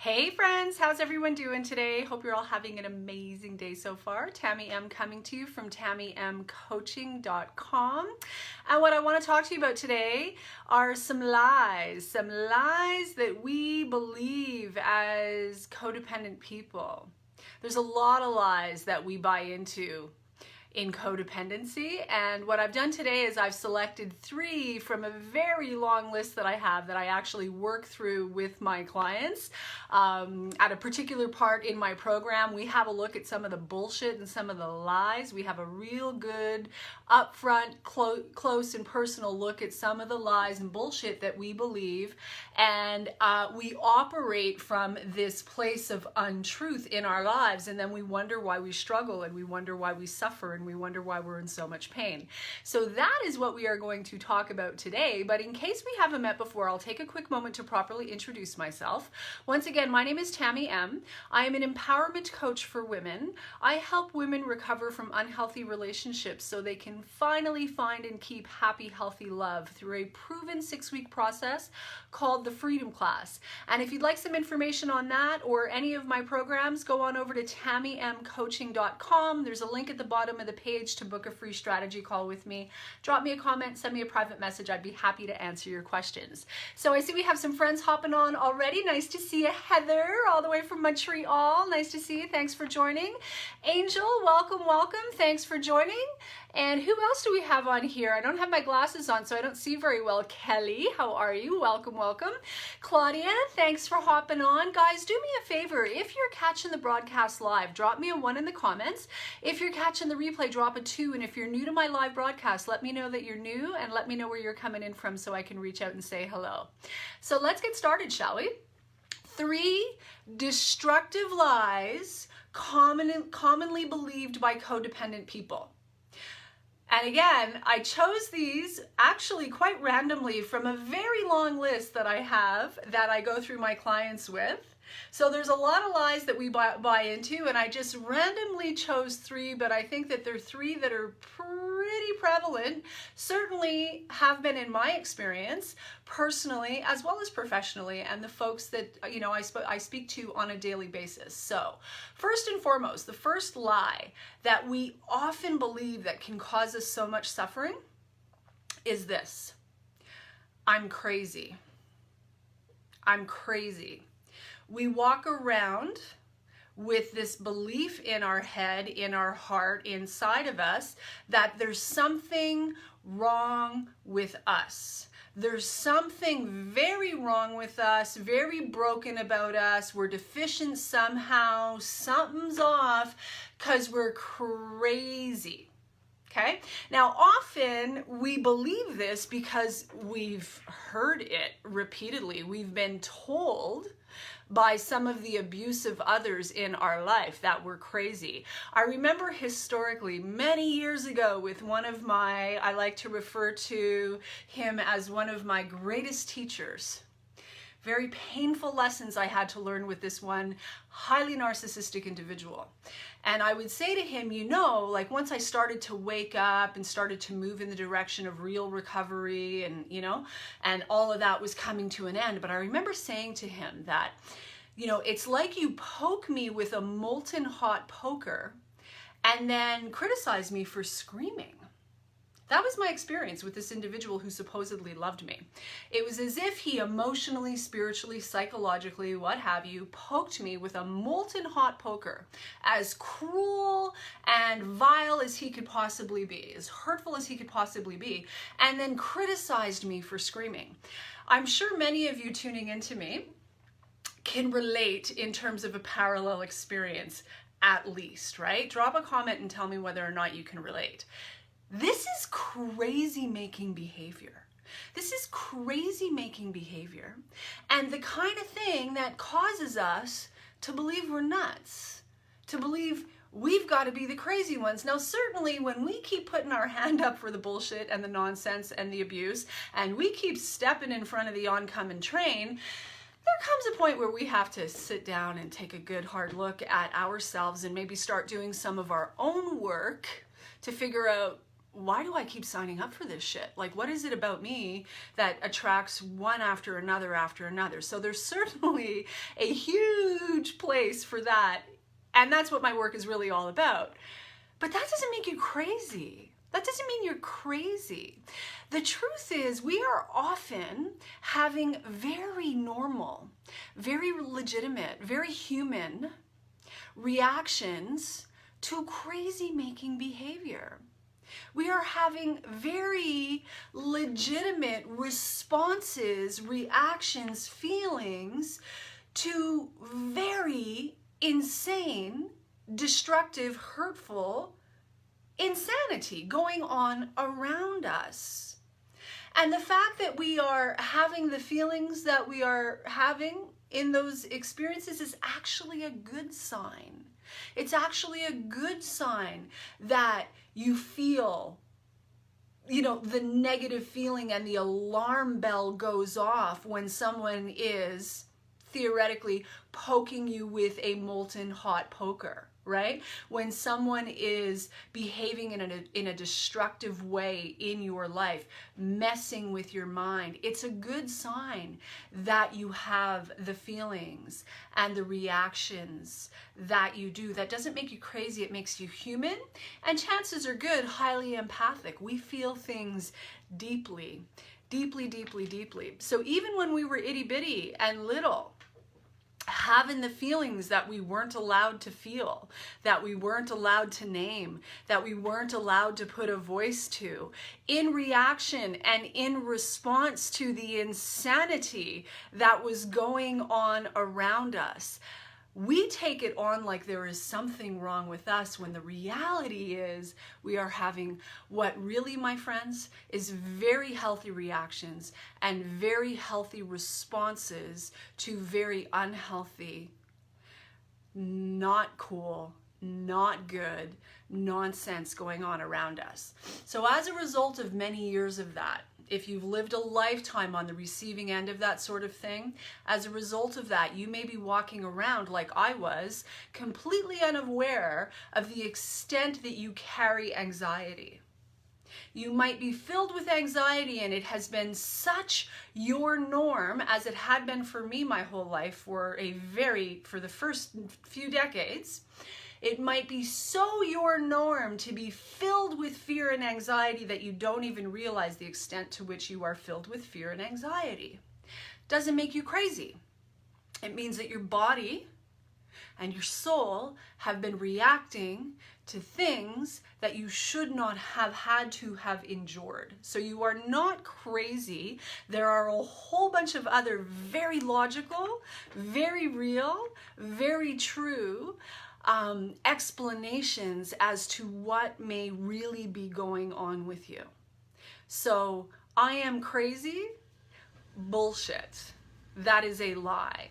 Hey friends, how's everyone doing today? Hope you're all having an amazing day so far. Tamie M coming to you from TamieMCoaching.com. And what I want to talk to you about today are some lies that we believe as codependent people. There's a lot of lies that we buy into in codependency, and what I've done today is I've selected 3 from a very long list that I have that I actually work through with my clients. At a particular part in my program, we have a look at some of the bullshit and some of the lies. We have a real good upfront, close and personal look at some of the lies and bullshit that we believe, and we operate from this place of untruth in our lives, and then we wonder why we struggle, and we wonder why we suffer, and we wonder why we're in so much pain. So that is what we are going to talk about today. But in case we haven't met before, I'll take a quick moment to properly introduce myself. Once again, my name is Tamie M. I am an empowerment coach for women. I help women recover from unhealthy relationships so they can finally find and keep happy, healthy love through a proven 6-week process called the Freedom Class. And if you'd like some information on that or any of my programs, go on over to TamieMCoaching.com. There's a link at the bottom of the page to book a free strategy call with me. Drop me a comment, send me a private message. I'd be happy to answer your questions. So I see we have some friends hopping on already. Nice to see you, Heather, all the way from Montreal. Nice to see you. Thanks for joining. Angel, welcome, welcome. Thanks for joining. And who else do we have on here? I don't have my glasses on, so I don't see very well. Kelly, how are you? Welcome, welcome. Claudia, thanks for hopping on. Guys, do me a favor. If you're catching the broadcast live, drop me a 1 in the comments. If you're catching the replay, drop a 2. And if you're new to my live broadcast, let me know that you're new and let me know where you're coming in from so I can reach out and say hello. So let's get started, shall we? 3 destructive lies commonly believed by codependent people. And again, I chose these actually quite randomly from a very long list that I have that I go through my clients with. So there's a lot of lies that we buy into, and I just randomly chose 3, but I think that they're 3 that are pretty prevalent, certainly have been in my experience, personally, as well as professionally, and the folks that, you know, I speak to on a daily basis. So first and foremost, the first lie that we often believe that can cause us so much suffering is this: I'm crazy. I'm crazy. We walk around with this belief in our head, in our heart, inside of us, that there's something wrong with us. There's something very wrong with us, very broken about us. We're deficient somehow. Something's off because we're crazy. Okay? Now, often we believe this because we've heard it repeatedly. We've been told by some of the abusive others in our life that we're crazy. I remember historically, many years ago, with one of my, I like to refer to him as one of my greatest teachers. Very painful lessons I had to learn with this one highly narcissistic individual. And I would say to him, you know, like once I started to wake up and started to move in the direction of real recovery and, you know, and all of that was coming to an end. But I remember saying to him that, you know, it's like you poke me with a molten hot poker and then criticize me for screaming. That was my experience with this individual who supposedly loved me. It was as if he emotionally, spiritually, psychologically, what have you, poked me with a molten hot poker, as cruel and vile as he could possibly be, as hurtful as he could possibly be, and then criticized me for screaming. I'm sure many of you tuning into me can relate in terms of a parallel experience, at least, right? Drop a comment and tell me whether or not you can relate. This is crazy making behavior. This is crazy making behavior, and the kind of thing that causes us to believe we're nuts, to believe we've got to be the crazy ones. Now, certainly when we keep putting our hand up for the bullshit and the nonsense and the abuse, and we keep stepping in front of the oncoming train, there comes a point where we have to sit down and take a good hard look at ourselves and maybe start doing some of our own work to figure out why do I keep signing up for this shit? Like, what is it about me that attracts one after another after another? So there's certainly a huge place for that. And that's what my work is really all about. But that doesn't make you crazy. That doesn't mean you're crazy. The truth is, we are often having very normal, very legitimate, very human reactions to crazy-making behavior. We are having very legitimate responses, reactions, feelings to very insane, destructive, hurtful insanity going on around us. And the fact that we are having the feelings that we are having in those experiences is actually a good sign. It's actually a good sign that you feel, the negative feeling, and the alarm bell goes off when someone is theoretically poking you with a molten hot poker, right? When someone is behaving in a destructive way in your life, messing with your mind, it's a good sign that you have the feelings and the reactions that you do. That doesn't make you crazy, it makes you human, and chances are good, highly empathic. We feel things deeply, deeply, deeply, deeply. So even when we were itty bitty and little, having the feelings that we weren't allowed to feel, that we weren't allowed to name, that we weren't allowed to put a voice to, in reaction and in response to the insanity that was going on around us. We take it on like there is something wrong with us, when the reality is we are having what really, my friends, is very healthy reactions and very healthy responses to very unhealthy, not cool, not good nonsense going on around us. So as a result of many years of that, if you've lived a lifetime on the receiving end of that sort of thing, as a result of that, you may be walking around like I was, completely unaware of the extent that you carry anxiety. You might be filled with anxiety, and it has been such your norm, as it had been for me my whole life for the first few decades. It might be so your norm to be filled with fear and anxiety that you don't even realize the extent to which you are filled with fear and anxiety. Doesn't make you crazy. It means that your body and your soul have been reacting to things that you should not have had to have endured. So you are not crazy. There are a whole bunch of other very logical, very real, very true explanations as to what may really be going on with you. So I am crazy? Bullshit. That is a lie.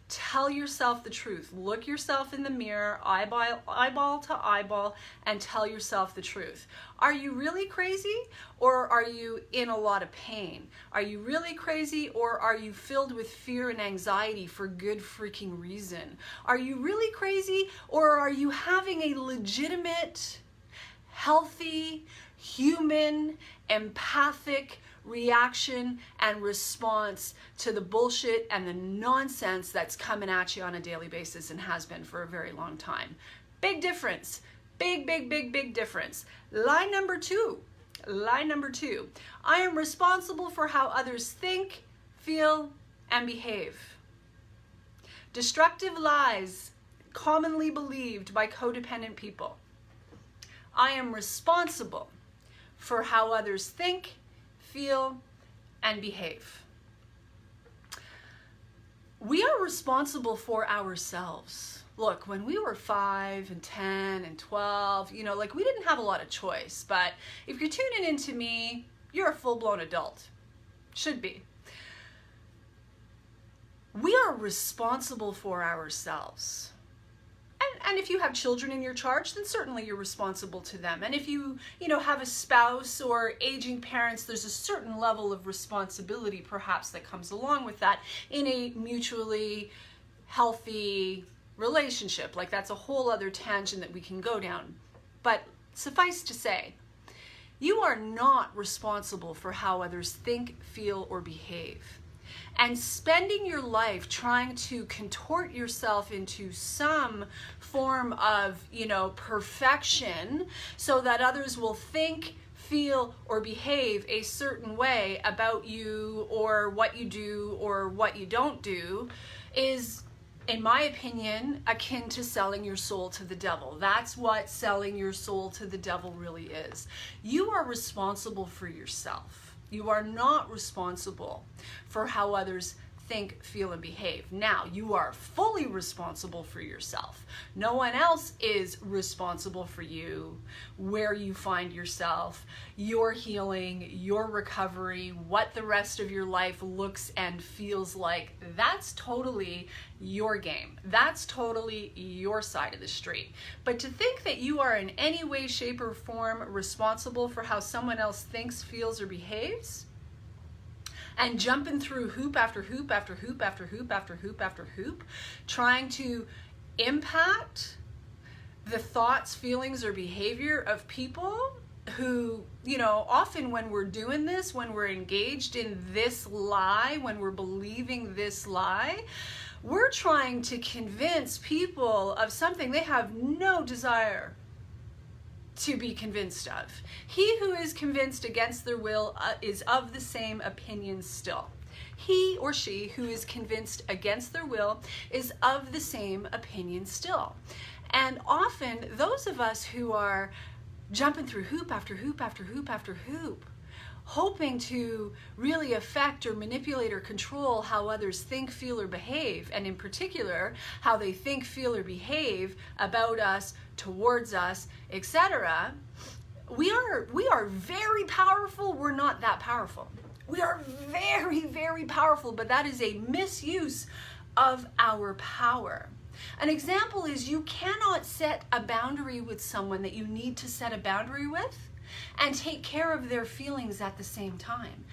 Tell yourself the truth. Look yourself in the mirror, eyeball to eyeball, and tell yourself the truth. Are you really crazy, or are you in a lot of pain? Are you really crazy, or are you filled with fear and anxiety for good freaking reason? Are you really crazy, or are you having a legitimate, healthy, human, empathic reaction and response to the bullshit and the nonsense that's coming at you on a daily basis and has been for a very long time? Big difference. Big, big, big, big difference. Lie number two. I am responsible for how others think, feel, and behave. Destructive lies commonly believed by codependent people. I am responsible for how others think, feel, and behave. We are responsible for ourselves. Look, when we were 5 and 10 and 12, we didn't have a lot of choice. But if you're tuning into me, you're a full-blown adult. Should be. We are responsible for ourselves. And if you have children in your charge, then certainly you're responsible to them. And if you have a spouse or aging parents, there's a certain level of responsibility perhaps that comes along with that in a mutually healthy relationship. Like, that's a whole other tangent that we can go down. But suffice to say, You are not responsible for how others think, feel, or behave. And spending your life trying to contort yourself into some form of, perfection so that others will think, feel, or behave a certain way about you or what you do or what you don't do is, in my opinion, akin to selling your soul to the devil. That's what selling your soul to the devil really is. You are responsible for yourself. You are not responsible for how others think, feel, and behave. Now, you are fully responsible for yourself. No one else is responsible for you, where you find yourself, your healing, your recovery, what the rest of your life looks and feels like. That's totally your game. That's totally your side of the street. But to think that you are in any way, shape, or form responsible for how someone else thinks, feels, or behaves, and jumping through hoop after hoop after hoop after hoop after hoop after hoop, trying to impact the thoughts, feelings, or behavior of people who, often when we're doing this, when we're engaged in this lie, when we're believing this lie, we're trying to convince people of something they have no desire to be convinced of. He who is convinced against their will is of the same opinion still. He or she who is convinced against their will is of the same opinion still. And often those of us who are jumping through hoop after hoop after hoop after hoop, hoping to really affect or manipulate or control how others think, feel, or behave, and in particular, how they think, feel, or behave about us, towards us, etc., we are very powerful. We're not that powerful. We are very, very powerful, but that is a misuse of our power. An example is you cannot set a boundary with someone that you need to set a boundary with and take care of their feelings at the same time.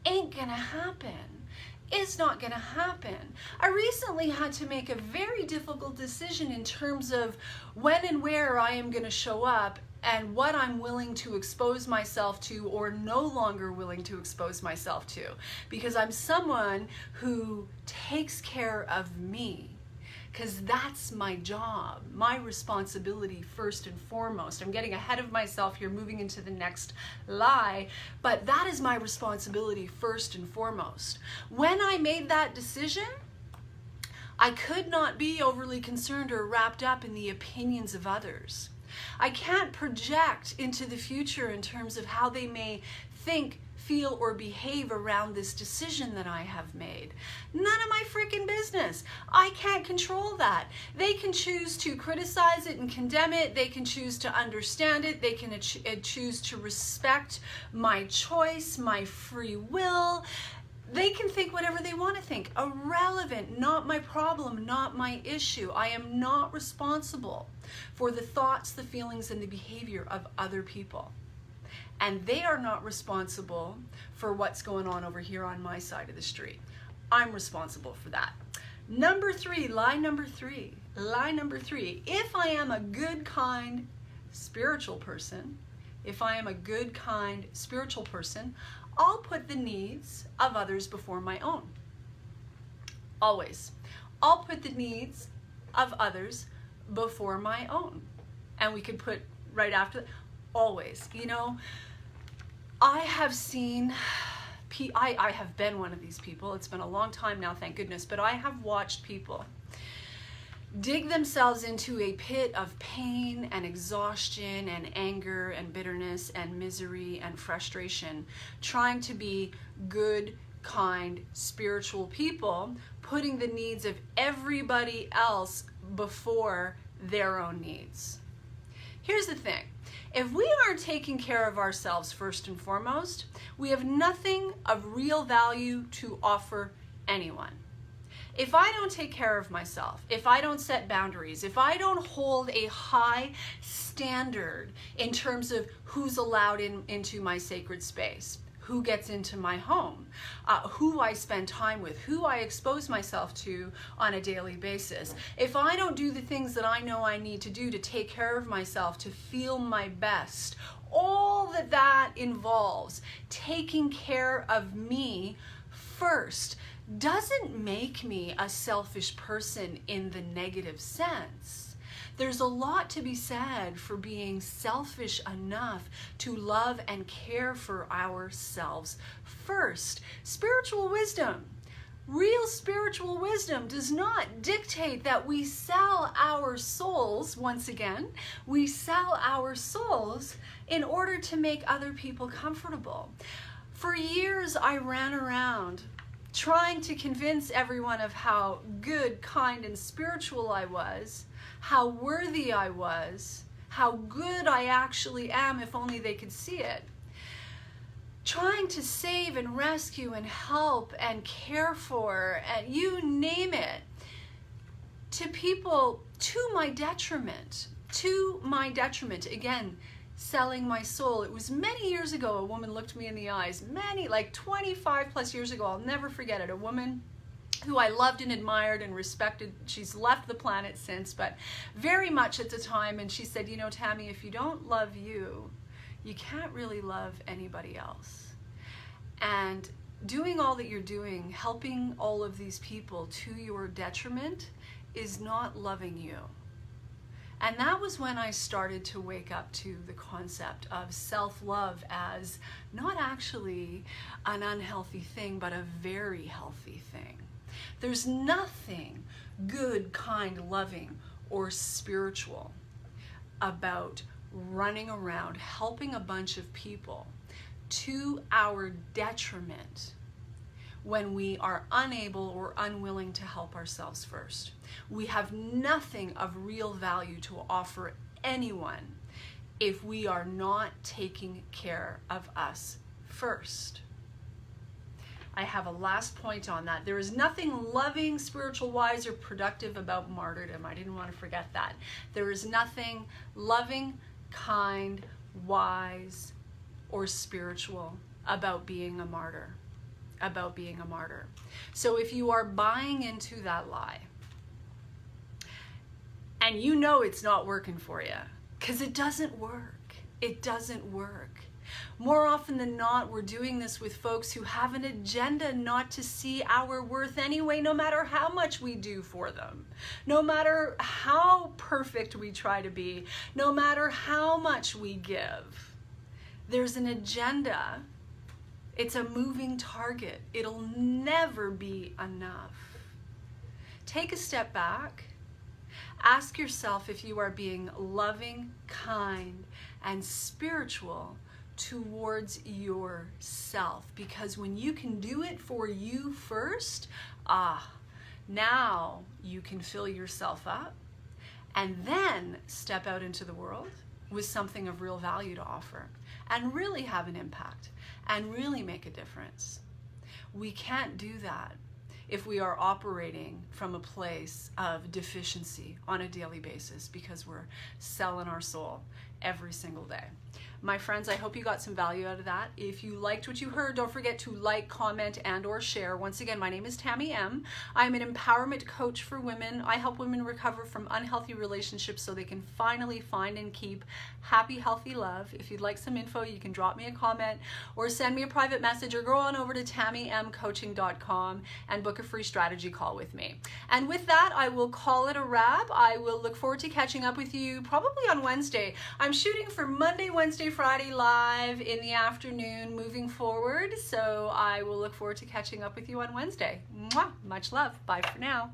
Ain't gonna happen. It's not gonna happen. I recently had to make a very difficult decision in terms of when and where I am gonna show up and what I'm willing to expose myself to or no longer willing to expose myself to, because I'm someone who takes care of me. Because that's my job, my responsibility first and foremost. I'm getting ahead of myself here, moving into the next lie, but that is my responsibility first and foremost. When I made that decision, I could not be overly concerned or wrapped up in the opinions of others. I can't project into the future in terms of how they may think, feel, or behave around this decision that I have made. None of my freaking business. I can't control that. They can choose to criticize it and condemn it. They can choose to understand it. They can choose to respect my choice, my free will. They can think whatever they want to think. Irrelevant, not my problem, not my issue. I am not responsible for the thoughts, the feelings, and the behavior of other people. And they are not responsible for what's going on over here on my side of the street. I'm responsible for that. Number three, lie number three. If I am a good, kind, spiritual person, I'll put the needs of others before my own. Always. I'll put the needs of others before my own. And we could put right after that, always. I have seen, I have been one of these people. It's been a long time now, thank goodness, but I have watched people dig themselves into a pit of pain and exhaustion and anger and bitterness and misery and frustration, trying to be good, kind, spiritual people, putting the needs of everybody else before their own needs. Here's the thing. If we aren't taking care of ourselves first and foremost, we have nothing of real value to offer anyone. If I don't take care of myself, if I don't set boundaries, if I don't hold a high standard in terms of who's allowed into my sacred space, who gets into my home, who I spend time with, who I expose myself to on a daily basis. If I don't do the things that I know I need to do to take care of myself, to feel my best, all all that that involves, taking care of me first, doesn't make me a selfish person in the negative sense. There's a lot to be said for being selfish enough to love and care for ourselves first. Spiritual wisdom, real spiritual wisdom, does not dictate that we sell our souls. Once again, we sell our souls in order to make other people comfortable. For years, I ran around trying to convince everyone of how good, kind, and spiritual I was, how worthy I was, how good I actually am, if only they could see it. Trying to save and rescue and help and care for, and you name it, to people to my detriment, Again, selling my soul. It was many years ago, a woman looked me in the eyes, like 25 plus years ago, I'll never forget it, a woman who I loved and admired and respected. She's left the planet since, but very much at the time, and she said, you know, Tamie, if you don't love you, you can't really love anybody else. And doing all that you're doing, helping all of these people to your detriment, is not loving you. And that was when I started to wake up to the concept of self-love as not actually an unhealthy thing, but a very healthy thing. There's nothing good, kind, loving, or spiritual about running around helping a bunch of people to our detriment when we are unable or unwilling to help ourselves first. We have nothing of real value to offer anyone if we are not taking care of us first. I have a last point on that. There is nothing loving, spiritual, wise, or productive about martyrdom. I didn't want to forget that. There is nothing loving, kind, wise, or spiritual about being a martyr. So if you are buying into that lie, and you know it's not working for you, because it doesn't work. It doesn't work. More often than not, we're doing this with folks who have an agenda not to see our worth anyway, no matter how much we do for them, no matter how perfect we try to be, no matter how much we give. There's an agenda. It's a moving target. It'll never be enough. Take a step back. Ask yourself if you are being loving, kind, and spiritual towards yourself. Because when you can do it for you first, now you can fill yourself up and then step out into the world with something of real value to offer and really have an impact and really make a difference. We can't do that if we are operating from a place of deficiency on a daily basis because we're selling our soul every single day. My friends, I hope you got some value out of that. If you liked what you heard, don't forget to like, comment, and or share. Once again, my name is Tamie M. I'm an empowerment coach for women. I help women recover from unhealthy relationships so they can finally find and keep happy, healthy love. If you'd like some info, you can drop me a comment or send me a private message or go on over to TamieMCoaching.com and book a free strategy call with me. And with that, I will call it a wrap. I will look forward to catching up with you probably on Wednesday. I'm shooting for Monday, Wednesday, Friday live in the afternoon moving forward. So I will look forward to catching up with you on Wednesday. Mwah! Much love. Bye for now.